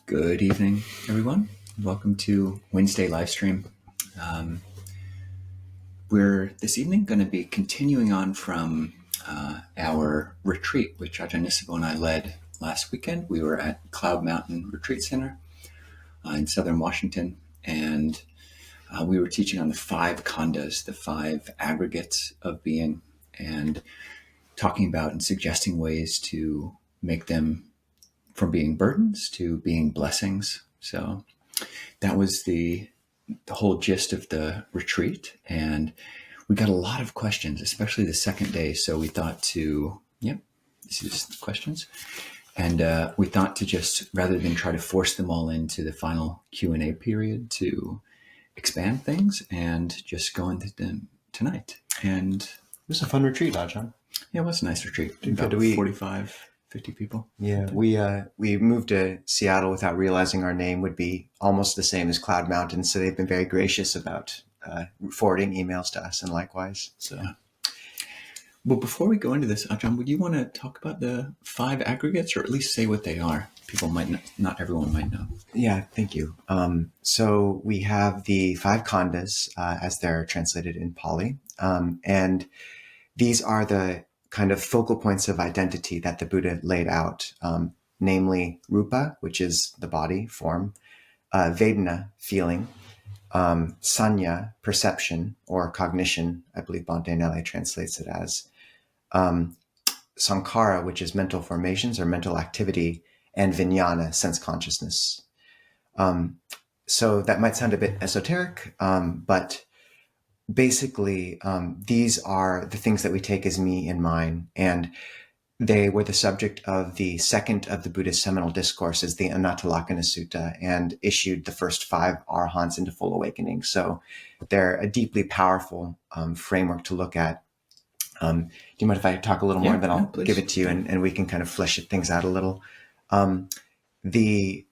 Good evening, everyone. Welcome to Wednesday live stream. We're this evening going to be continuing on from our retreat, which Ajahn Nisabho and I led last weekend. We were at Cloud Mountain Retreat Center in Southern Washington, and we were teaching on the 5 khandhas, the 5 aggregates of being, and talking about and suggesting ways to make them from being burdens to being blessings. So that was the whole gist of the retreat. And we got a lot of questions, especially the second day. So we thought this is the questions. And we thought to just, rather than try to force them all into the final Q&A period, to expand things and just go into them tonight. And it was a fun retreat, Ajahn. Yeah, it was a nice retreat. About 45, 50 people. Yeah, we moved to Seattle without realizing our name would be almost the same as Cloud Mountain, so they've been very gracious about forwarding emails to us, and likewise. So, yeah. Well, before we go into this, Ajahn, would you want to talk about the 5 aggregates, or at least say what they are? People might not everyone might know. Yeah, thank you. So we have the 5 khandhas as they're translated in Pali, and these are the kind of focal points of identity that the Buddha laid out, namely rūpa, which is the body, form, vedana, feeling, saññā, perception or cognition, I believe Bhante translates it as, saṅkhārā, which is mental formations or mental activity, and viññāṇa, sense consciousness. So that might sound a bit esoteric, but basically, these are the things that we take as me and mine, and they were the subject of the second of the Buddha's seminal discourses, the Pheṇa Sutta, and issued the first 5 Arahants into full awakening. So they're a deeply powerful framework to look at. Do you mind if I talk a little more? Then I'll give it to you, and we can kind of flesh things out a little. The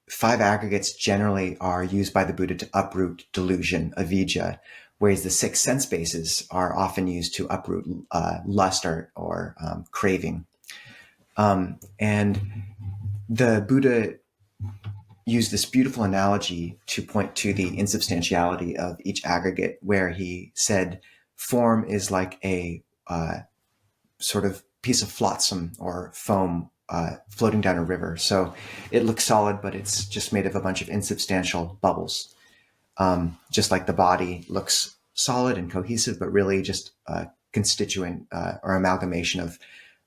5 aggregates generally are used by the Buddha to uproot delusion, avijja, whereas the 6 sense bases are often used to uproot lust or craving. And the Buddha used this beautiful analogy to point to the insubstantiality of each aggregate, where he said form is like a sort of piece of flotsam or foam floating down a river. So it looks solid, but it's just made of a bunch of insubstantial bubbles. Just like the body looks solid and cohesive, but really just a constituent or amalgamation of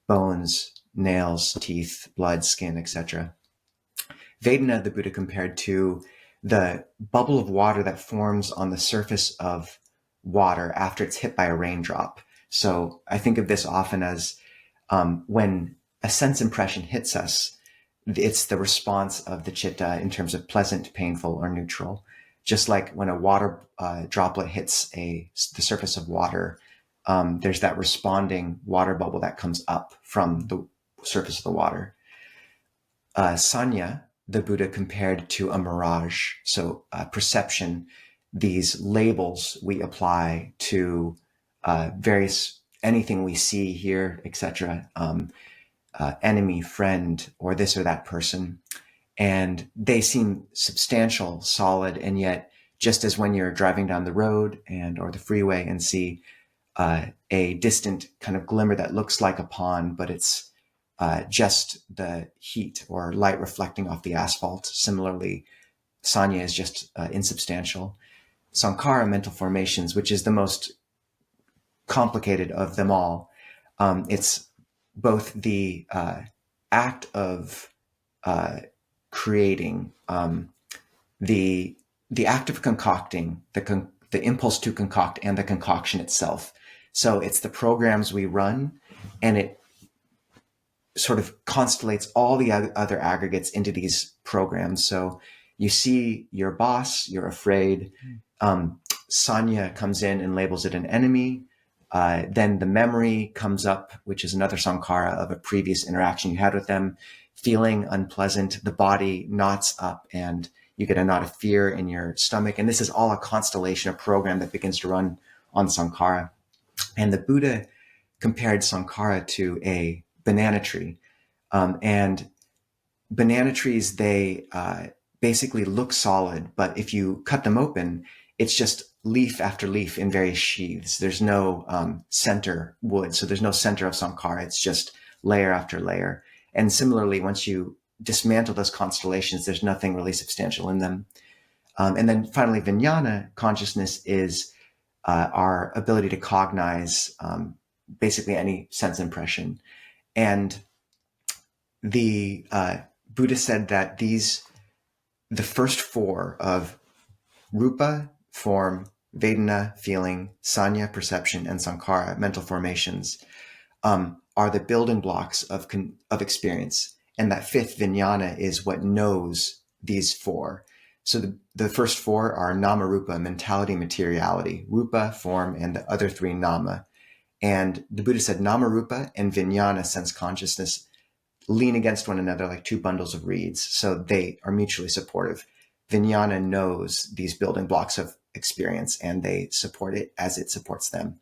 bones, nails, teeth, blood, skin, etc. Vedana, the Buddha compared to the bubble of water that forms on the surface of water after it's hit by a raindrop. So I think of this often as when a sense impression hits us, it's the response of the citta in terms of pleasant, painful, or neutral. Just like when a water droplet hits the surface of water, there's that responding water bubble that comes up from the surface of the water. Saññā, the Buddha compared to a mirage. So perception, these labels we apply to anything we see, hear, etc., enemy, friend, or this or that person. And they seem substantial, solid, and yet just as when you're driving down the road or the freeway and see a distant kind of glimmer that looks like a pond, but it's just the heat or light reflecting off the asphalt. Similarly, saññā is just insubstantial. Saṅkhārā, mental formations, which is the most complicated of them all. It's both the act of creating, the act of concocting, the impulse to concoct, and the concoction itself. So it's the programs we run, and it sort of constellates all the other aggregates into these programs. So you see your boss, you're afraid. Saññā comes in and labels it an enemy. Then the memory comes up, which is another saṅkhārā of a previous interaction you had with them, feeling unpleasant. The body knots up and you get a knot of fear in your stomach. And this is all a constellation, a program that begins to run on saṅkhārā. And the Buddha compared saṅkhārā to a banana tree. And banana trees, they basically look solid, but if you cut them open, it's just leaf after leaf in various sheaths. There's no center wood, so there's no center of saṅkhārā. It's just layer after layer. And similarly, once you dismantle those constellations, there's nothing really substantial in them. And then finally, viññāṇa consciousness is our ability to cognize basically any sense impression. And the Buddha said that the first four of rūpa, form, vedana, feeling, saññā, perception, and saṅkhārā, mental formations, are the building blocks of experience. And that fifth, viññāṇa, is what knows these four. So the first four are nama rūpa, mentality, materiality, rūpa, form, and the other three, nama. And the Buddha said nama rūpa and viññāṇa, sense consciousness, lean against one another like two bundles of reeds. So they are mutually supportive. Viññāṇa knows these building blocks of experience, and they support it as it supports them.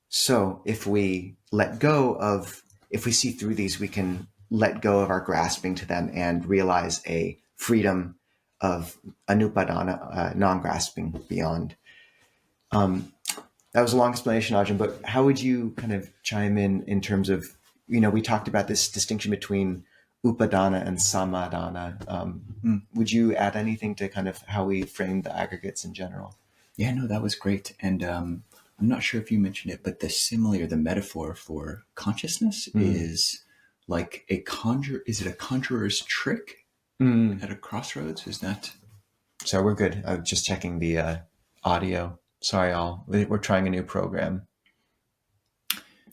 So if we see through these, we can let go of our grasping to them and realize a freedom of anupadana, non-grasping beyond. That was a long explanation, Ajahn, but how would you kind of chime in terms of, we talked about this distinction between upadana and samadana. Would you add anything to kind of how we frame the aggregates in general? Yeah, no, that was great. And I'm not sure if you mentioned it, but the simile or the metaphor for consciousness is like is it a conjurer's trick at a crossroads? Is that? So we're good. I'm just checking the audio. Sorry, we're trying a new program.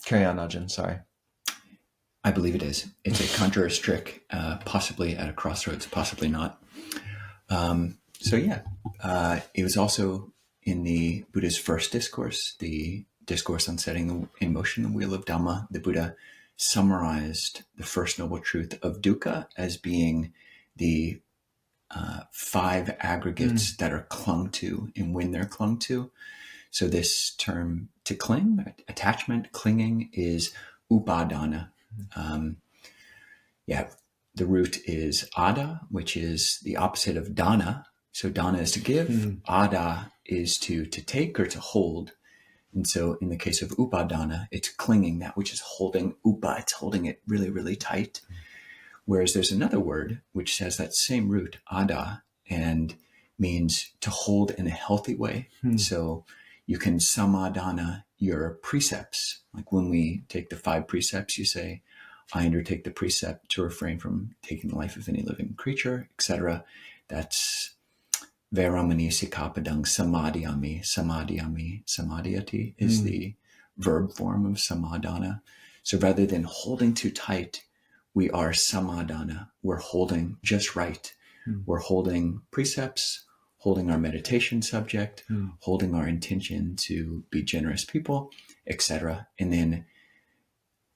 Carry on, Ajahn. Sorry. I believe it is. It's a conjurer's trick, possibly at a crossroads, possibly not. It was also in the Buddha's first discourse, the discourse on setting in motion the wheel of Dhamma. The Buddha summarized the first noble truth of dukkha as being the 5 aggregates that are clung to and when they're clung to. So this term to cling, attachment, clinging, is upadana. The root is ada, which is the opposite of dana. So dana is to give, ada is to take or to hold. And so in the case of upadana, it's clinging, that which is holding upa, it's holding it really, really tight. Whereas there's another word which says that same root, ada, and means to hold in a healthy way. So you can samadana your precepts. Like when we take the 5 precepts, you say, I undertake the precept to refrain from taking the life of any living creature, etc. That's veramani sikapadang samadhyami, samadhyami, samadhyati is the verb form of samadana. So rather than holding too tight, we are samadana. We're holding just right. We're holding precepts, holding our meditation subject, holding our intention to be generous people, etc. And then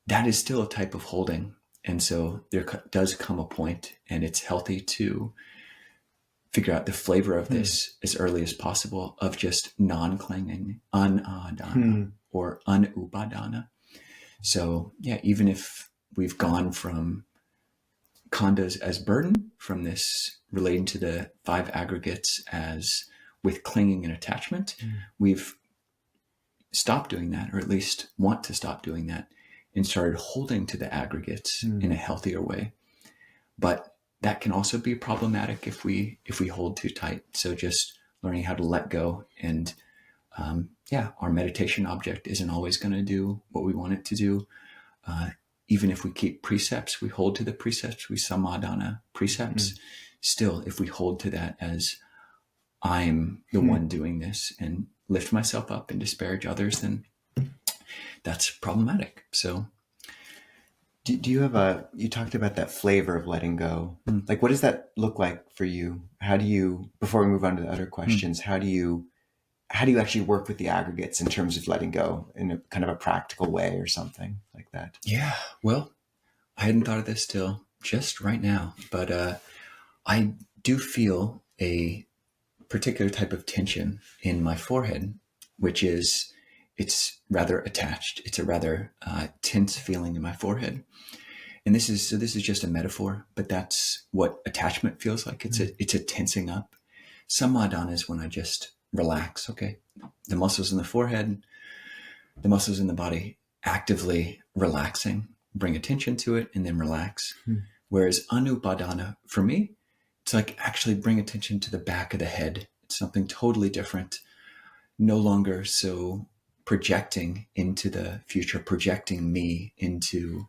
that is still a type of holding. And so there does come a point, and it's healthy to figure out the flavor of this as early as possible, of just non-clinging, anadana or anupadana. So even if we've gone from khandhas as burden, from this relating to the 5 aggregates as with clinging and attachment, we've stopped doing that, or at least want to stop doing that, and started holding to the aggregates in a healthier way. But that can also be problematic if we hold too tight. So just learning how to let go, and our meditation object isn't always going to do what we want it to do. Even if we keep precepts, we hold to the precepts, we samadana precepts. Still, if we hold to that as I'm the one doing this and lift myself up and disparage others, then that's problematic. So do you have you talked about that flavor of letting go. Like, what does that look like for you? How do you, before we move on to the other questions, how do you actually work with the aggregates in terms of letting go in a kind of a practical way or something like that? Yeah, well, I hadn't thought of this till just right now, but I do feel a particular type of tension in my forehead, which is, it's rather attached. It's a rather tense feeling in my forehead. And this is just a metaphor, but that's what attachment feels like. It's a tensing up. Samadhana is when I just relax. Okay, the muscles in the forehead, the muscles in the body, actively relaxing. Bring attention to it and then relax. Whereas anupadana, for me, it's like actually bring attention to the back of the head. It's something totally different. No longer so projecting into the future, projecting me into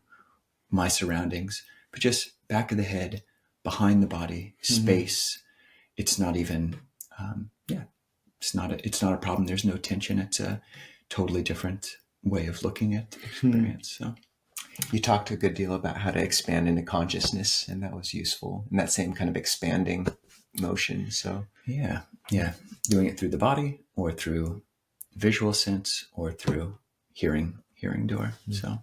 my surroundings, but just back of the head, behind the body, space. It's not even, it's not a problem. There's no tension. It's a totally different way of looking at experience. So you talked a good deal about how to expand into consciousness, and that was useful in that same kind of expanding motion. So yeah, doing it through the body or through visual sense or through hearing door. So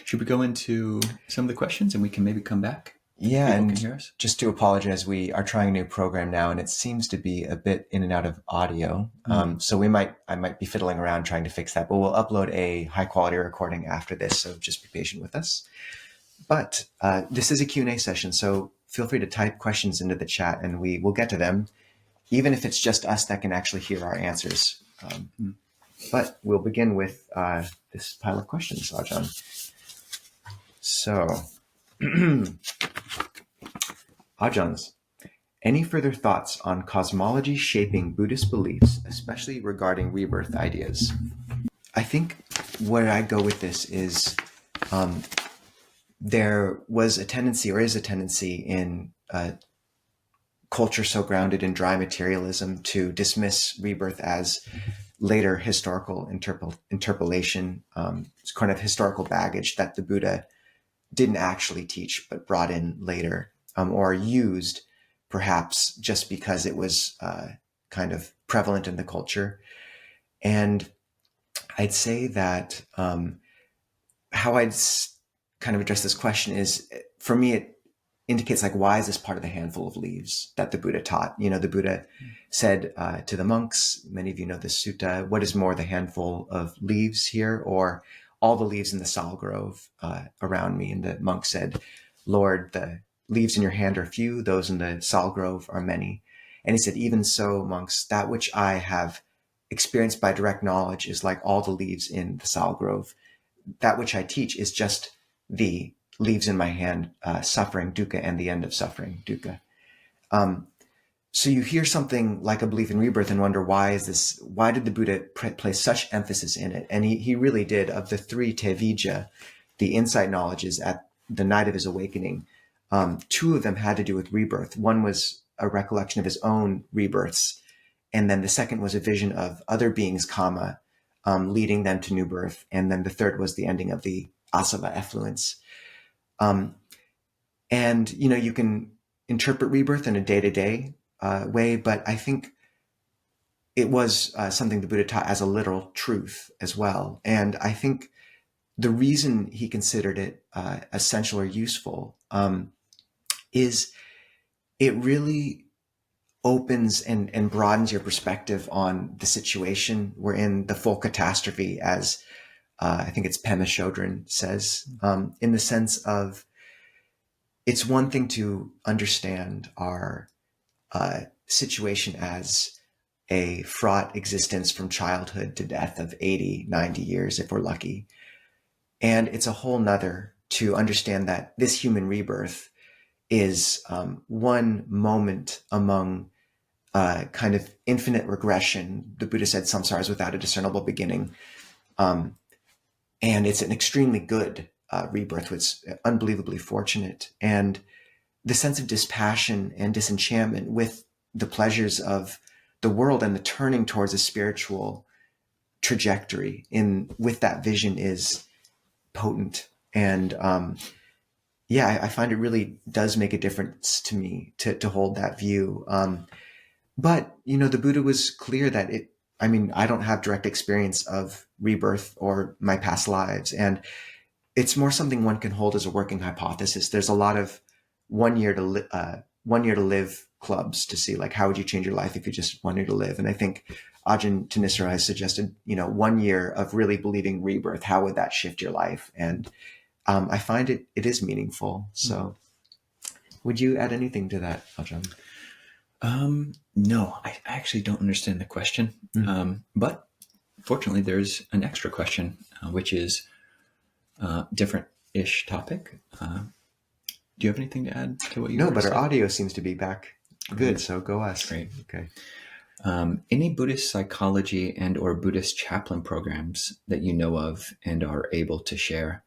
should we go into some of the questions and we can maybe come back? Yeah, and just to apologize, we are trying a new program now, and it seems to be a bit in and out of audio. So I might be fiddling around trying to fix that, but we'll upload a high quality recording after this. So just be patient with us. But this is a Q&A session, so feel free to type questions into the chat, and we will get to them, even if it's just us that can actually hear our answers. But we'll begin with this pile of questions, Ajahn. So, Ajahns, any further thoughts on cosmology shaping Buddhist beliefs, especially regarding rebirth ideas? I think where I go with this is there was a tendency, or is a tendency, in culture so grounded in dry materialism to dismiss rebirth as later historical interpolation, it's kind of historical baggage that the Buddha didn't actually teach, but brought in later, or used perhaps just because it was kind of prevalent in the culture. And I'd say that how I'd kind of address this question is, for me, it indicates like, why is this part of the handful of leaves that the Buddha taught? You know, the Buddha said to the monks, many of you know this sutta, what is more, the handful of leaves here, or all the leaves in the sal grove around me? And the monk said, Lord, the leaves in your hand are few, those in the sal grove are many. And he said, even so, monks, that which I have experienced by direct knowledge is like all the leaves in the sal grove. That which I teach is just the leaves in my hand, suffering, dukkha, and the end of suffering, dukkha. So you hear something like a belief in rebirth and wonder, why did the Buddha place such emphasis in it? And he really did. Of the three tevijja, the insight knowledges at the night of his awakening, two of them had to do with rebirth. One was a recollection of his own rebirths. And then the second was a vision of other beings' karma, leading them to new birth. And then the third was the ending of the asava effluence. And, you know, you can interpret rebirth in a day-to-day way, but I think it was something the Buddha taught as a literal truth as well. And I think the reason he considered it essential or useful is it really opens and broadens your perspective on the situation. We're in the full catastrophe, as I think it's Pema Chodron says, in the sense of, it's one thing to understand our situation as a fraught existence from childhood to death of 80, 90 years, if we're lucky. And it's a whole nother to understand that this human rebirth is one moment among kind of infinite regression. The Buddha said samsara is without a discernible beginning. And it's an extremely good rebirth, which is unbelievably fortunate. And the sense of dispassion and disenchantment with the pleasures of the world and the turning towards a spiritual trajectory with that vision is potent. And I find it really does make a difference to me to hold that view. But, you know, the Buddha was clear that I don't have direct experience of rebirth or my past lives. And it's more something one can hold as a working hypothesis. There's a lot of 1 year to live clubs to see, like, how would you change your life if you just 1 year to live? And I think Ajahn Tanisara has suggested, 1 year of really believing rebirth. How would that shift your life? And I find it is meaningful. So would you add anything to that, Ajahn? No, I actually don't understand the question. But fortunately, there's an extra question, which is different-ish topic. Do you have anything to add to what you No, already but our said? audio seems to be back good. So go us. Great. Okay. Any Buddhist psychology and or Buddhist chaplain programs that you know of and are able to share?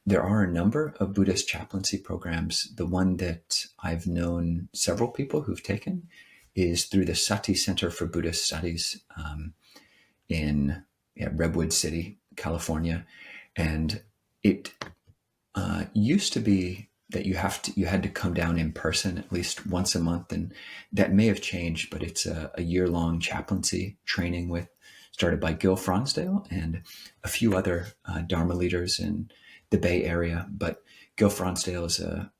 There are a number of Buddhist chaplaincy programs. The one that I've known several people who've taken is through the Sati Center for Buddhist Studies in Redwood City, California. And it used to be that you had to come down in person at least once a month, and that may have changed, but it's a year-long chaplaincy training started by Gil Fronsdale and a few other Dharma leaders in the Bay Area. But Gil Fronsdale is a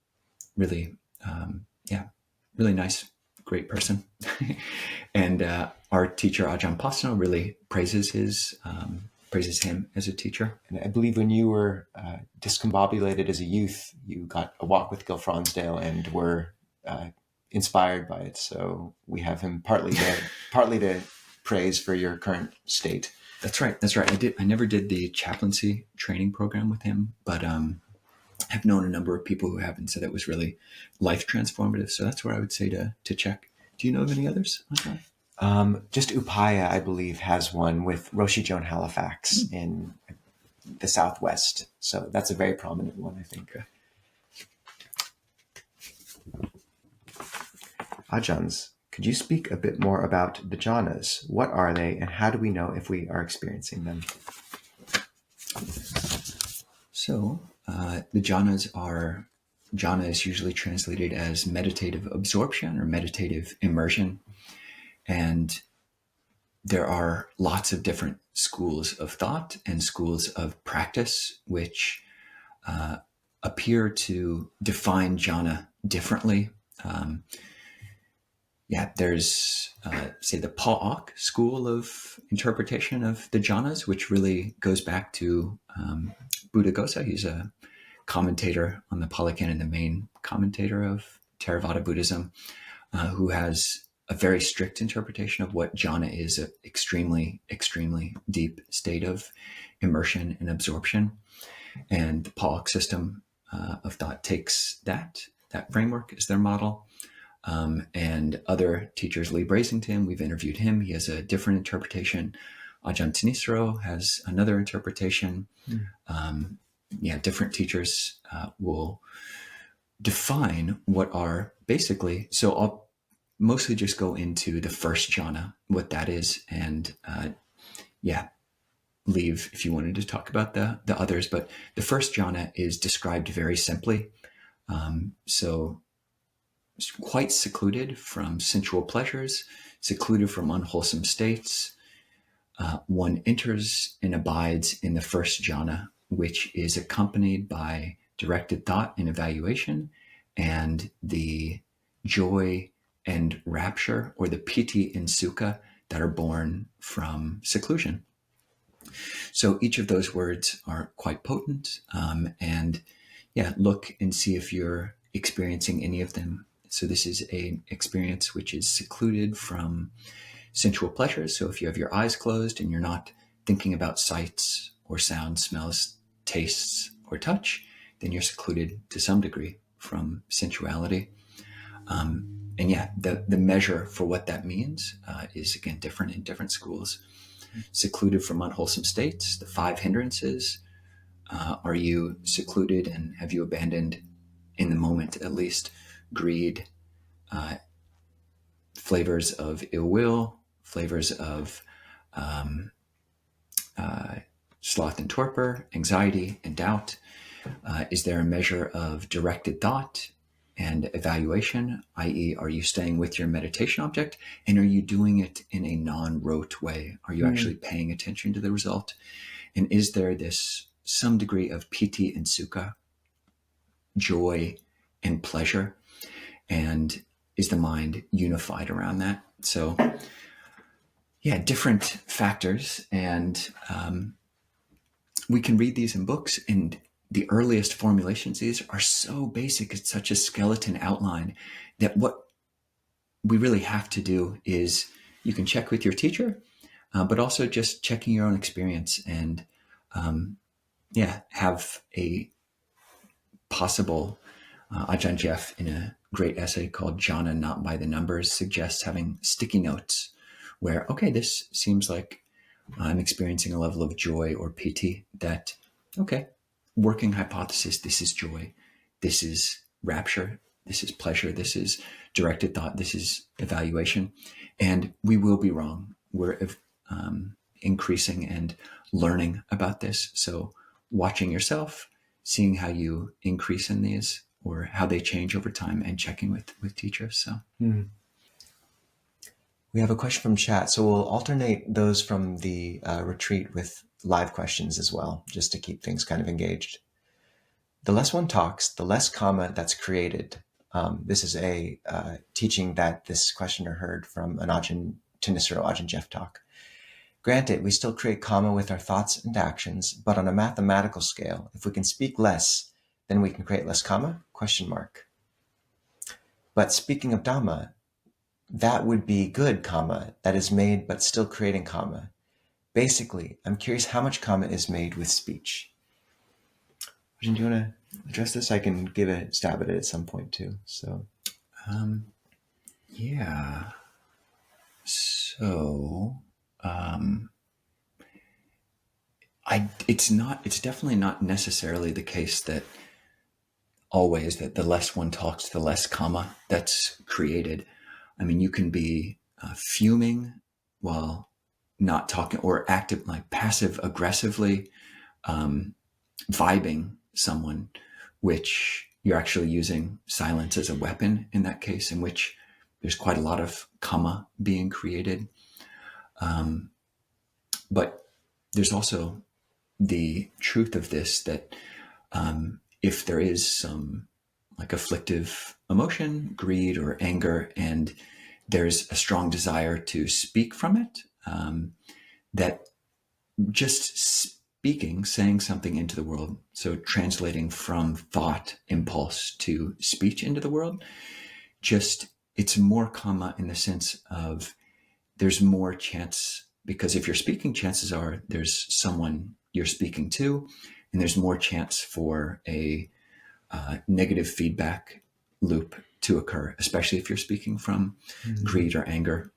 really, really nice, great person. And our teacher, Ajahn Pasno, really praises him as a teacher. And I believe when you were discombobulated as a youth, you got a walk with Gil Fronsdale and were inspired by it. So we have him partly to praise for your current state. That's right. I never did the chaplaincy training program with him, but I've known a number of people who have and said it was really life transformative. So that's where I would say to check. Do you know of any others? Okay. Just Upaya, I believe, has one with Roshi Joan Halifax in the Southwest. So that's a very prominent one, I think. Okay. Ajahns, could you speak a bit more about the jhanas? What are they, and how do we know if we are experiencing them? So the jhana is usually translated as meditative absorption or meditative immersion. And there are lots of different schools of thought and schools of practice which appear to define jhana differently. There's, say, the Pa'ak school of interpretation of the jhanas, which really goes back to Buddhaghosa. He's a commentator on the Pali Canon, the main commentator of Theravada Buddhism, who has a very strict interpretation of what jhana is, an extremely, extremely deep state of immersion and absorption. And the Pa'ak system of thought takes that framework as their model. And other teachers, Lee Brasington, we've interviewed him. He has a different interpretation. Ajahn Thanissaro has another interpretation. Different teachers will define what are basically, so I'll mostly just go into the first jhana, what that is, and leave if you wanted to talk about the others. But the first jhana is described very simply. So it's quite secluded from sensual pleasures, secluded from unwholesome states. One enters and abides in the first jhana, which is accompanied by directed thought and evaluation, and the joy and rapture, or the piti and sukha, that are born from seclusion. So each of those words are quite potent, and look and see if you're experiencing any of them. So this is an experience which is secluded from sensual pleasures. So if you have your eyes closed and you're not thinking about sights or sounds, smells, tastes, or touch, then you're secluded to some degree from sensuality. The measure for what that means is, again, different in different schools. Secluded from unwholesome states, the 5 hindrances. Are you secluded, and have you abandoned, in the moment at least, greed, flavors of ill will, flavors of sloth and torpor, anxiety and doubt? Is there a measure of directed thought and evaluation, i.e., are you staying with your meditation object, and are you doing it in a non-rote way? Are you actually paying attention to the result? And is there some degree of piti and sukha, joy and pleasure? And is the mind unified around that? So, different factors. And we can read these in books, and the earliest formulations, these are so basic. It's such a skeleton outline that what we really have to do is you can check with your teacher, but also just checking your own experience and have a possible Ajahn Jeff, in a great essay called Jhana Not by the Numbers, suggests having sticky notes where, okay, this seems like I'm experiencing a level of joy or piti that, okay, working hypothesis, this is joy, this is rapture, this is pleasure, this is directed thought, this is evaluation. And we will be wrong. We're increasing and learning about this. So watching yourself, seeing how you increase in these or how they change over time, and checking with teachers. So we have a question from chat, so we'll alternate those from the retreat with live questions as well, just to keep things kind of engaged. The less one talks, the less karma that's created. This is a teaching that this questioner heard from an Ajahn Thanissaro Ajahn Jeff talk. Granted, we still create karma with our thoughts and actions, but on a mathematical scale, if we can speak less, then we can create less karma? ? But speaking of Dhamma, that would be good karma that is made but still creating karma. Basically, I'm curious how much karma is made with speech. Ajahn, do you want to address this? I can give a stab at it at some point too. So, yeah. So, it's definitely not necessarily the case that always that the less one talks, the less karma that's created. I mean, you can be fuming while not talking, or active, like passive aggressively vibing someone, which you're actually using silence as a weapon in that case, in which there's quite a lot of karma being created. But there's also the truth of this, that if there is some like afflictive emotion, greed or anger, and there's a strong desire to speak from it, that just speaking, saying something into the world, so translating from thought impulse to speech into the world, just it's more karma in the sense of there's more chance, because if you're speaking, chances are there's someone you're speaking to, and there's more chance for a negative feedback loop to occur, especially if you're speaking from greed or anger.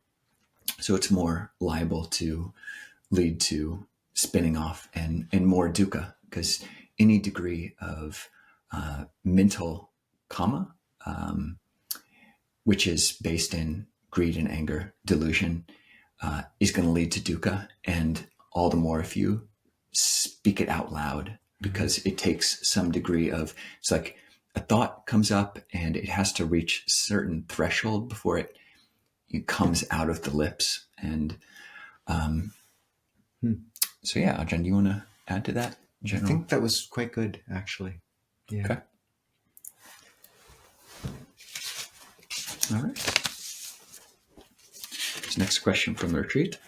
So it's more liable to lead to spinning off and more dukkha, because any degree of mental karma, which is based in greed and anger, delusion, is going to lead to dukkha, and all the more if you speak it out loud, because it takes some degree of, it's like a thought comes up and it has to reach a certain threshold before it comes out of the lips. And so yeah, Ajahn, do you want to add to that? I think that was quite good, actually. Yeah. Okay. All right. This next question from the retreat.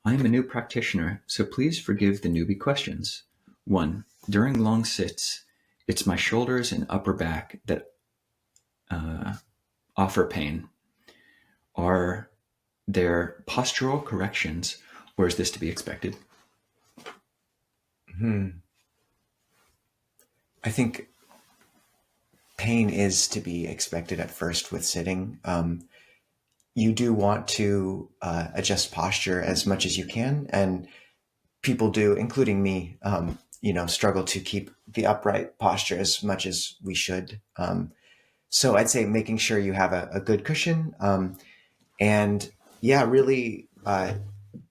I am a new practitioner, so please forgive the newbie questions. 1. During long sits, it's my shoulders and upper back that offer pain. Are there postural corrections, or is this to be expected? I think pain is to be expected at first with sitting. You do want to adjust posture as much as you can, and people do, including me, struggle to keep the upright posture as much as we should. So I'd say making sure you have a good cushion, and really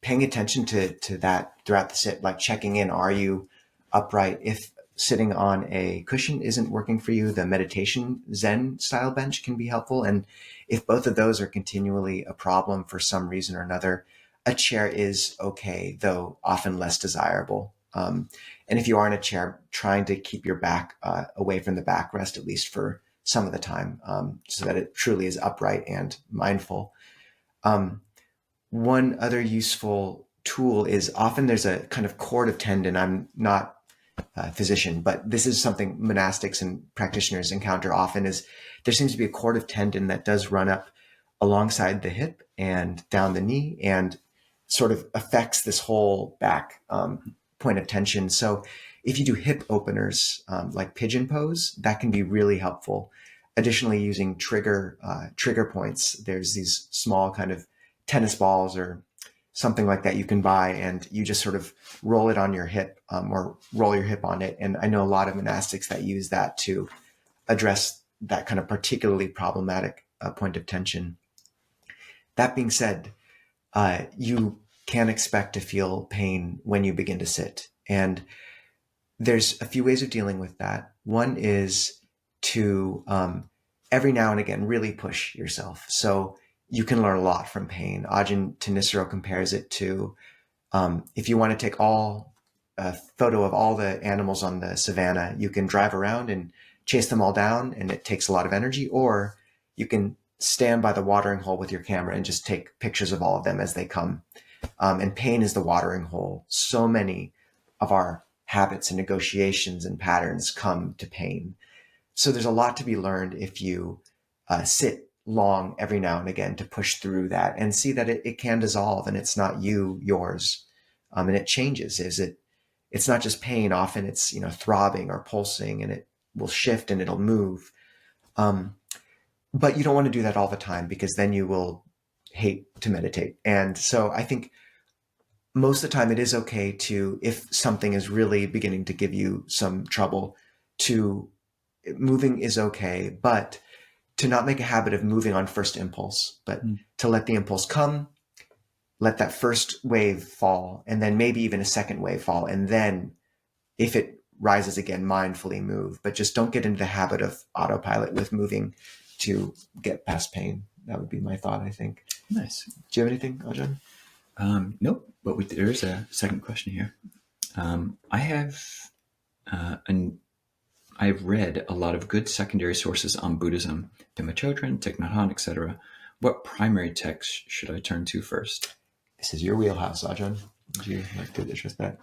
paying attention to that throughout the sit, like checking in, are you upright? If sitting on a cushion isn't working for you, the meditation Zen style bench can be helpful. And if both of those are continually a problem for some reason or another, a chair is okay, though often less desirable. And if you are in a chair, trying to keep your back away from the backrest, at least for some of the time, so that it truly is upright and mindful. One other useful tool is often there's a kind of cord of tendon. I'm not physician, but this is something monastics and practitioners encounter often. Is there seems to be a cord of tendon that does run up alongside the hip and down the knee, and sort of affects this whole back point of tension. So if you do hip openers like pigeon pose, that can be really helpful. Additionally, using trigger points, there's these small kind of tennis balls or something like that you can buy, and you just sort of roll it on your hip or roll your hip on it. And I know a lot of monastics that use that to address that kind of particularly problematic point of tension. That being said, you can expect to feel pain when you begin to sit. And there's a few ways of dealing with that. One is to every now and again really push yourself. So you can learn a lot from pain. Ajahn Nisabho compares it to if you want to take a photo of all the animals on the savannah, you can drive around and chase them all down, and it takes a lot of energy, or you can stand by the watering hole with your camera and just take pictures of all of them as they come. And pain is the watering hole. So many of our habits and negotiations and patterns come to pain. So there's a lot to be learned if you sit long every now and again to push through that and see that it can dissolve, and it's not yours. And it changes. It's not just pain. Often it's, throbbing or pulsing, and it will shift and it'll move. But you don't want to do that all the time, because then you will hate to meditate. And so I think most of the time it is okay to, if something is really beginning to give you some trouble, moving is okay, but to not make a habit of moving on first impulse, but to let the impulse come, let that first wave fall, and then maybe even a second wave fall. And then if it rises again, mindfully move, but just don't get into the habit of autopilot with moving to get past pain. That would be my thought, I think. Nice. Do you have anything, Ajahn? Nope, but there is a second question here. I've read a lot of good secondary sources on Buddhism, Pema Chodron, Thich Nhat Hanh, etc. What primary text should I turn to first? This is your wheelhouse, Ajahn. Would you like to address that?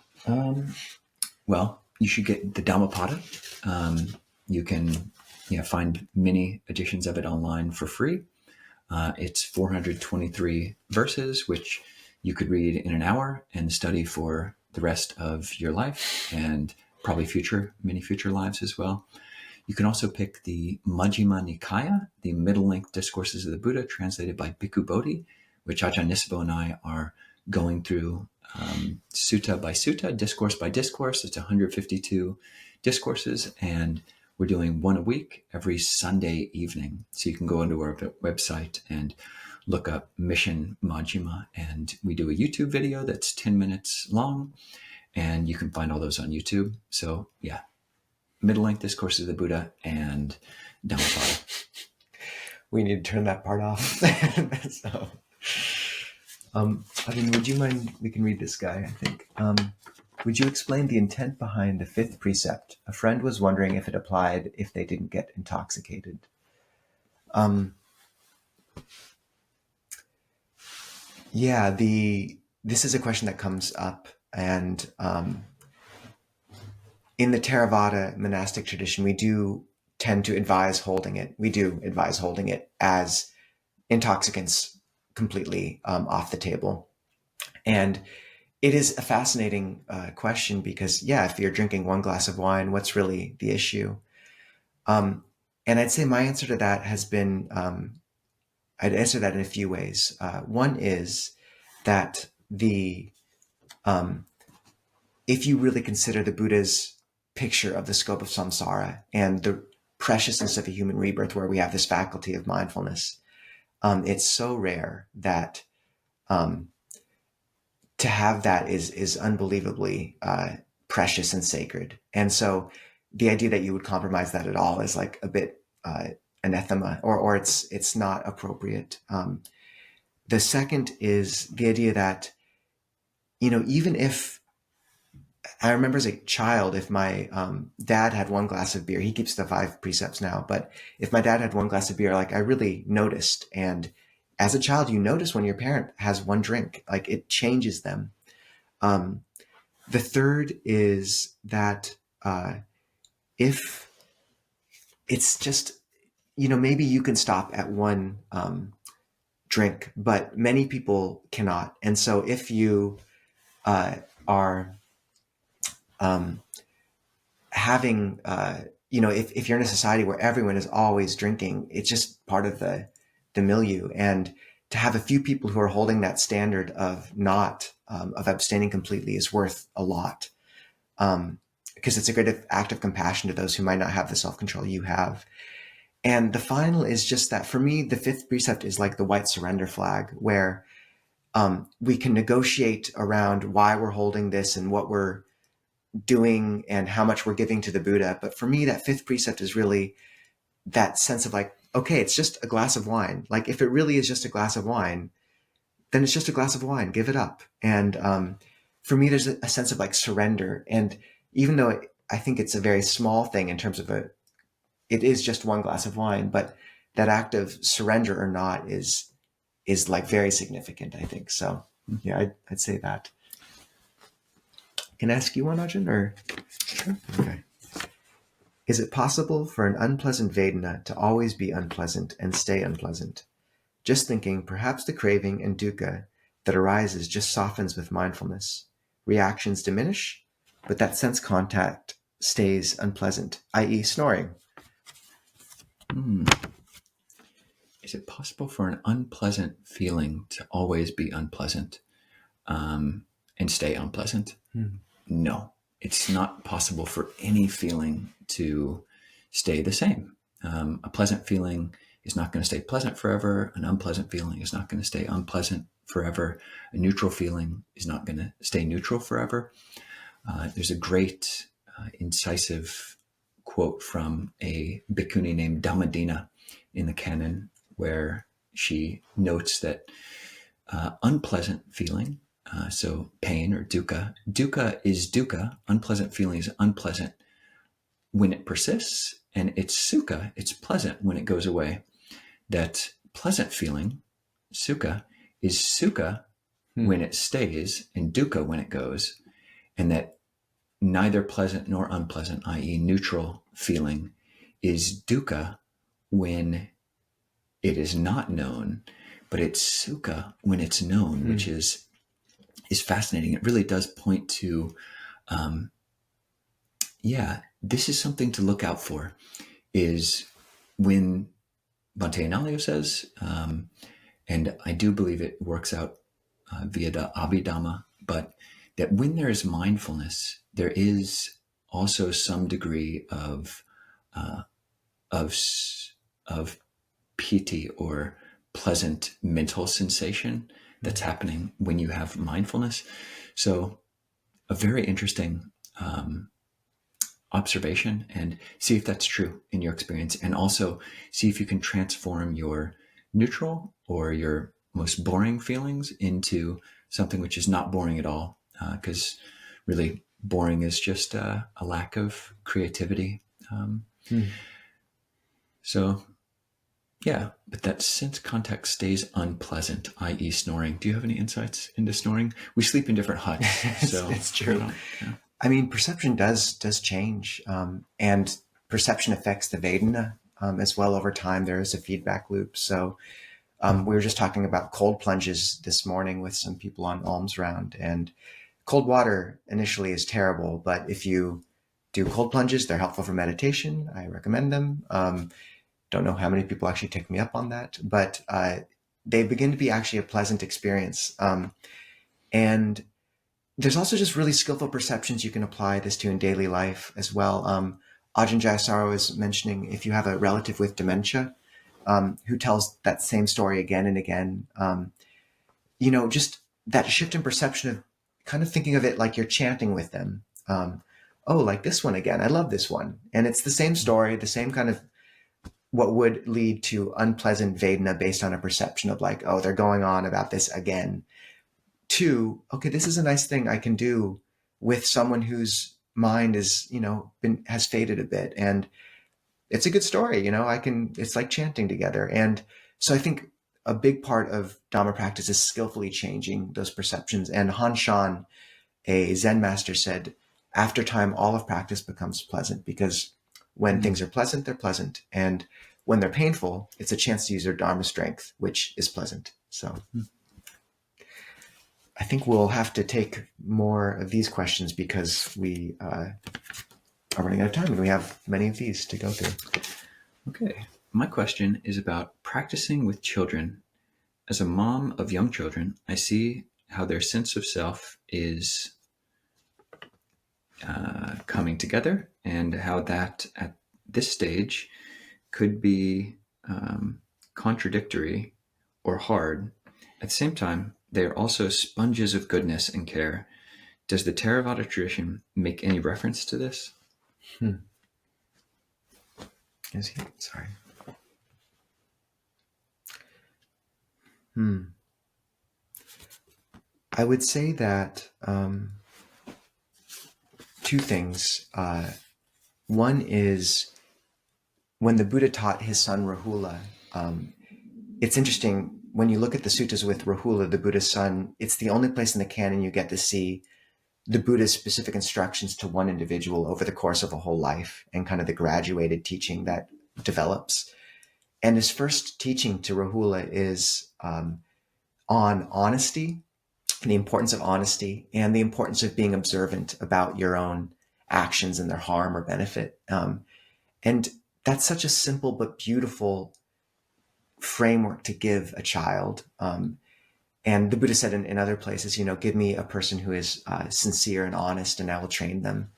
Well, you should get the Dhammapada. You can find many editions of it online for free. It's 423 verses, which you could read in an hour and study for the rest of your life, and probably many future lives as well. You can also pick the Majjhima Nikaya, the middle-length discourses of the Buddha, translated by Bhikkhu Bodhi, which Ajahn Nisabho and I are going through sutta by sutta, discourse by discourse. It's 152 discourses, and we're doing one a week every Sunday evening. So you can go onto our website and look up Mission Majjhima, and we do a YouTube video that's 10 minutes long, and you can find all those on YouTube. So yeah, middle-length discourses of the Buddha and Dhammapada. We need to turn that part off. So, I mean, would you mind? We can read this guy, I think. Would you explain the intent behind the fifth precept? A friend was wondering if it applied if they didn't get intoxicated. This is a question that comes up, and in the Theravada monastic tradition, we do tend to advise holding it. We do advise holding it as intoxicants completely off the table. And it is a fascinating question, because, if you're drinking one glass of wine, what's really the issue? And I'd say my answer to that has been, I'd answer that in a few ways. One is that if you really consider the Buddha's picture of the scope of samsara and the preciousness of a human rebirth, where we have this faculty of mindfulness, it's so rare that to have that is unbelievably precious and sacred. And so the idea that you would compromise that at all is like a bit anathema, or it's not appropriate. The second is the idea that, even if, I remember as a child, if my dad had one glass of beer, he keeps the 5 precepts now, but if my dad had one glass of beer, like, I really noticed. And as a child, you notice when your parent has one drink, like, it changes them. The third is that if it's just, maybe you can stop at one drink, but many people cannot. And so if you are having, if you're in a society where everyone is always drinking, it's just part of the milieu. And to have a few people who are holding that standard of not, of abstaining completely is worth a lot. Because it's a great act of compassion to those who might not have the self-control you have. And the final is just that for me, the fifth precept is like the white surrender flag, where we can negotiate around why we're holding this and what we're doing and how much we're giving to the Buddha. But for me, that fifth precept is really that sense of like, okay, it's just a glass of wine. Like if it really is just a glass of wine, then it's just a glass of wine, give it up. And for me, there's a sense of like surrender. And even though I think it's a very small thing in terms of it is just one glass of wine, but that act of surrender or not is like very significant, I think. So yeah, I'd say that. Can I ask you one, Ajahn, or? Sure. Okay. Is it possible for an unpleasant vedana to always be unpleasant and stay unpleasant? Just thinking, perhaps the craving and dukkha that arises just softens with mindfulness. Reactions diminish, but that sense contact stays unpleasant, i.e. snoring. Is it possible for an unpleasant feeling to always be unpleasant and stay unpleasant? No, it's not possible for any feeling to stay the same. A pleasant feeling is not going to stay pleasant forever. An unpleasant feeling is not going to stay unpleasant forever. A neutral feeling is not going to stay neutral forever. There's a great incisive quote from a bhikkhuni named Dhammadina in the canon, where she notes that unpleasant feeling, so pain or dukkha is dukkha, unpleasant feeling is unpleasant when it persists, and it's sukha, it's pleasant when it goes away. That pleasant feeling, sukha, is sukha when it stays and dukkha when it goes, and that neither pleasant nor unpleasant, i.e. neutral feeling, is dukkha when it is not known, but it's sukha when it's known, which is fascinating. It really does point to, this is something to look out for, is when Bhante Analayo says, and I do believe it works out via the Abhidhamma, but that when there is mindfulness, there is also some degree of piti, or pleasant mental sensation that's happening when you have mindfulness. So a very interesting observation, and see if that's true in your experience, and also see if you can transform your neutral or your most boring feelings into something which is not boring at all, because really boring is just a lack of creativity. So yeah, but that sense contact stays unpleasant, i.e. snoring. Do you have any insights into snoring? We sleep in different huts, so it's true. I mean, perception does change, and perception affects the vedana as well over time. There is a feedback loop. So we were just talking about cold plunges this morning with some people on Alms Round, and cold water initially is terrible, but if you do cold plunges, they're helpful for meditation. I recommend them. Don't know how many people actually take me up on that, but they begin to be actually a pleasant experience. And there's also just really skillful perceptions you can apply this to in daily life as well. Ajahn Jayasaro was mentioning, if you have a relative with dementia who tells that same story again and again, just that shift in perception of kind of thinking of it like you're chanting with them. Oh, like this one again. I love this one. And it's the same story, the same kind of what would lead to unpleasant vedana based on a perception of like, oh, they're going on about this again, to, okay, this is a nice thing I can do with someone whose mind is, has faded a bit. And it's a good story, it's like chanting together. And so I think a big part of Dhamma practice is skillfully changing those perceptions. And Han Shan, a Zen master, said, after time, all of practice becomes pleasant, because when things are pleasant, they're pleasant. And when they're painful, it's a chance to use their Dharma strength, which is pleasant. So I think we'll have to take more of these questions, because we are running out of time and we have many of these to go through. Okay. My question is about practicing with children. As a mom of young children, I see how their sense of self is coming together, and how that at this stage could be contradictory or hard. At the same time, they are also sponges of goodness and care. Does the Theravada tradition make any reference to this? Is he? Sorry. I would say that two things. One is, when the Buddha taught his son Rahula, it's interesting, when you look at the suttas with Rahula, the Buddha's son, it's the only place in the canon you get to see the Buddha's specific instructions to one individual over the course of a whole life, and kind of the graduated teaching that develops. And his first teaching to Rahula is on honesty, the importance of honesty, and the importance of being observant about your own actions and their harm or benefit. And that's such a simple but beautiful framework to give a child. And the Buddha said in other places, give me a person who is sincere and honest, and I will train them.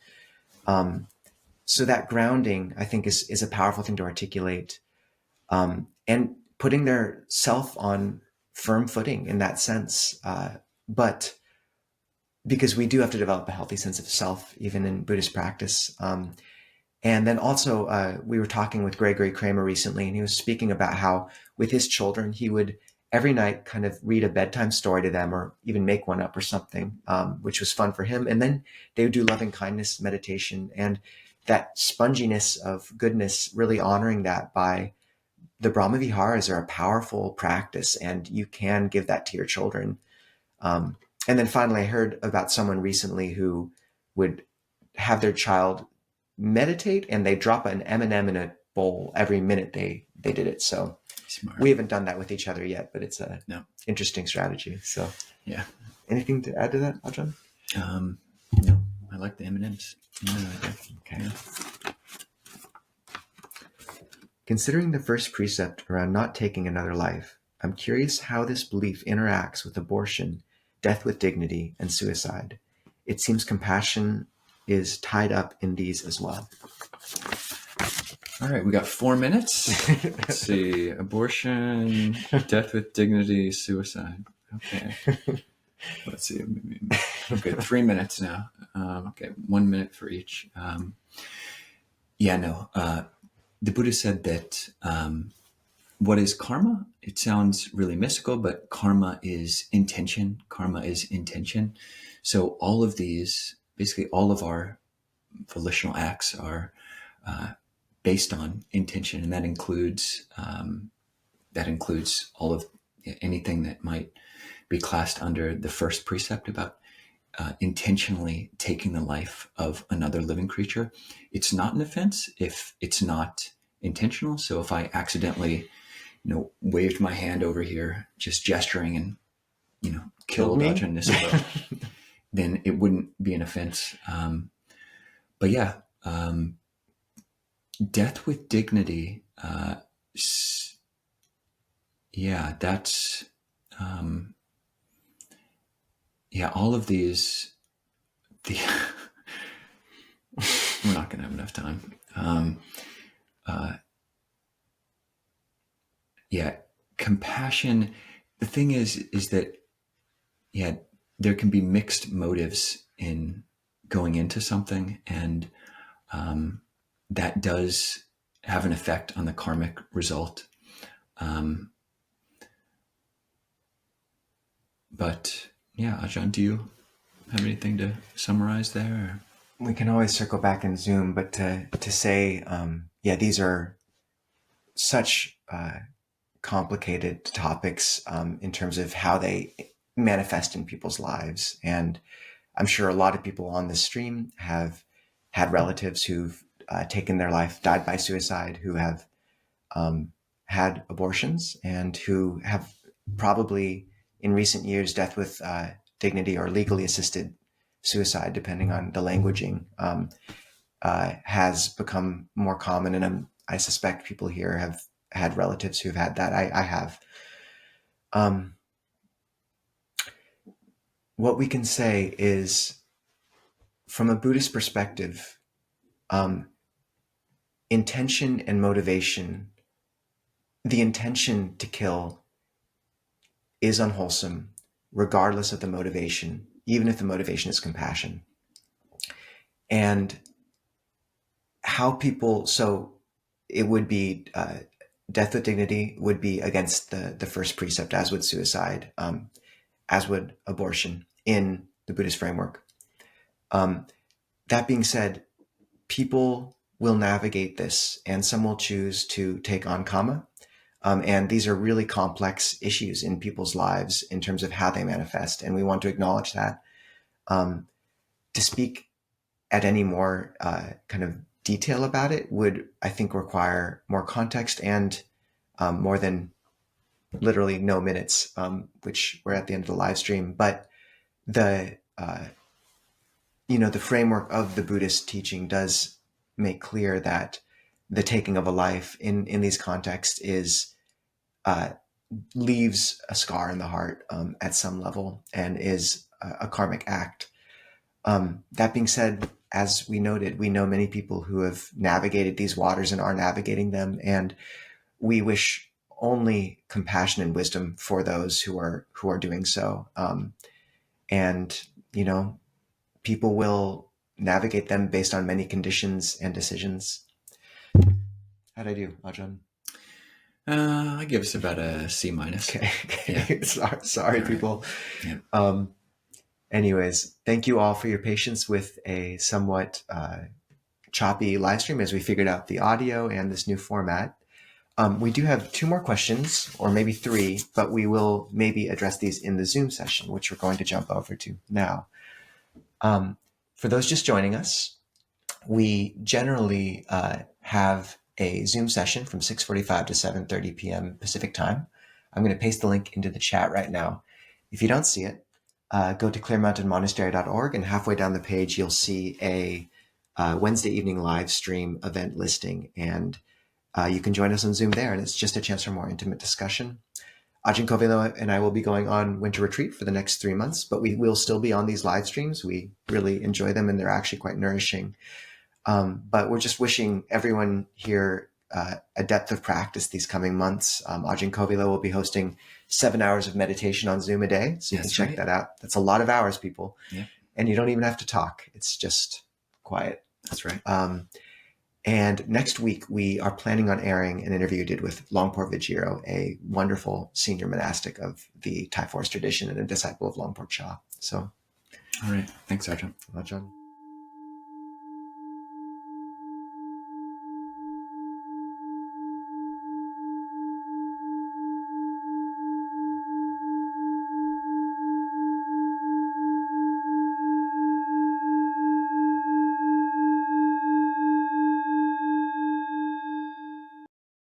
So that grounding, I think, is a powerful thing to articulate, and putting their self on firm footing in that sense. But because we do have to develop a healthy sense of self, even in Buddhist practice. And then also, we were talking with Gregory Kramer recently, and he was speaking about how with his children, he would every night kind of read a bedtime story to them, or even make one up or something, which was fun for him. And then they would do loving kindness meditation, and that sponginess of goodness, really honoring that by the Brahma Viharas are a powerful practice, and you can give that to your children. And then finally, I heard about someone recently who would have their child meditate, and they drop an M&M in a bowl every minute they did it. So Smart. We haven't done that with each other yet, but it's a interesting strategy. So yeah. Anything to add to that, Ajahn? No, I like the M&Ms. No, okay. Considering the first precept around not taking another life, I'm curious how this belief interacts with abortion, death with dignity, and suicide. It seems compassion is tied up in these as well. All right, we got 4 minutes. Let's see. Abortion, death with dignity, suicide. Okay. Let's see. Okay, 3 minutes now. Okay, 1 minute for each. The Buddha said that what is karma? It sounds really mystical, but karma is intention. Karma is intention. So all of these, basically all of our volitional acts are based on intention, and that includes all of anything that might be classed under the first precept about intentionally taking the life of another living creature. It's not an offense if it's not intentional. So if I accidentally, waved my hand over here, just gesturing and, killed Ajahn Nisabho, then it wouldn't be an offense. But yeah, death with dignity. That's, all of these, we're not going to have enough time. Compassion. The thing is that, there can be mixed motives in going into something, and that does have an effect on the karmic result. But Ajahn, do you have anything to summarize there? Or? We can always circle back and zoom, but to say, these are such complicated topics in terms of how they manifest in people's lives. And I'm sure a lot of people on this stream have had relatives who've taken their life, died by suicide, who have had abortions, and who have probably in recent years death with dignity or legally assisted suicide, depending on the languaging, has become more common. And I suspect people here have had relatives who've had that. I have. What we can say is, from a Buddhist perspective, intention and motivation, the intention to kill is unwholesome, regardless of the motivation, even if the motivation is compassion. And how people, so it would be death with dignity would be against the first precept, as would suicide, as would abortion in the Buddhist framework. That being said, people will navigate this, and some will choose to take on karma. And these are really complex issues in people's lives in terms of how they manifest. And we want to acknowledge that. To speak at any more kind of detail about it would, I think, require more context and more than literally no minutes, which we're at the end of the live stream. But the framework of the Buddhist teaching does make clear that the taking of a life in these contexts leaves a scar in the heart at some level, and is a karmic act. That being said, as we noted, we know many people who have navigated these waters and are navigating them, and we wish only compassion and wisdom for those who are doing so. And people will navigate them based on many conditions and decisions. How'd I do, Ajahn? I give us about a C-. Okay. Yeah. Sorry, people. Yeah. Anyways, thank you all for your patience with a somewhat choppy live stream as we figured out the audio and this new format. We do have 2 more questions, or maybe 3, but we will maybe address these in the Zoom session, which we're going to jump over to now. For those just joining us, we generally have a Zoom session from 6:45 to 7:30 p.m. Pacific time. I'm going to paste the link into the chat right now. If you don't see it, go to clearmountainmonastery.org, and halfway down the page, you'll see a Wednesday evening live stream event listing, and you can join us on Zoom there, and it's just a chance for more intimate discussion. Ajahn Kovilo and I will be going on winter retreat for the next 3 months, but we will still be on these live streams. We really enjoy them, and they're actually quite nourishing. But we're just wishing everyone here a depth of practice these coming months. Ajahn Kovilo will be hosting 7 hours of meditation on Zoom a day, so you can check that out. That's a lot of hours, people. Yeah. And you don't even have to talk. It's just quiet. That's right. And next week, we are planning on airing an interview we did with Longpo Vajiro, a wonderful senior monastic of the Thai forest tradition and a disciple of Longpo Cha. So, all right. Thanks, Ajahn. Ajahn.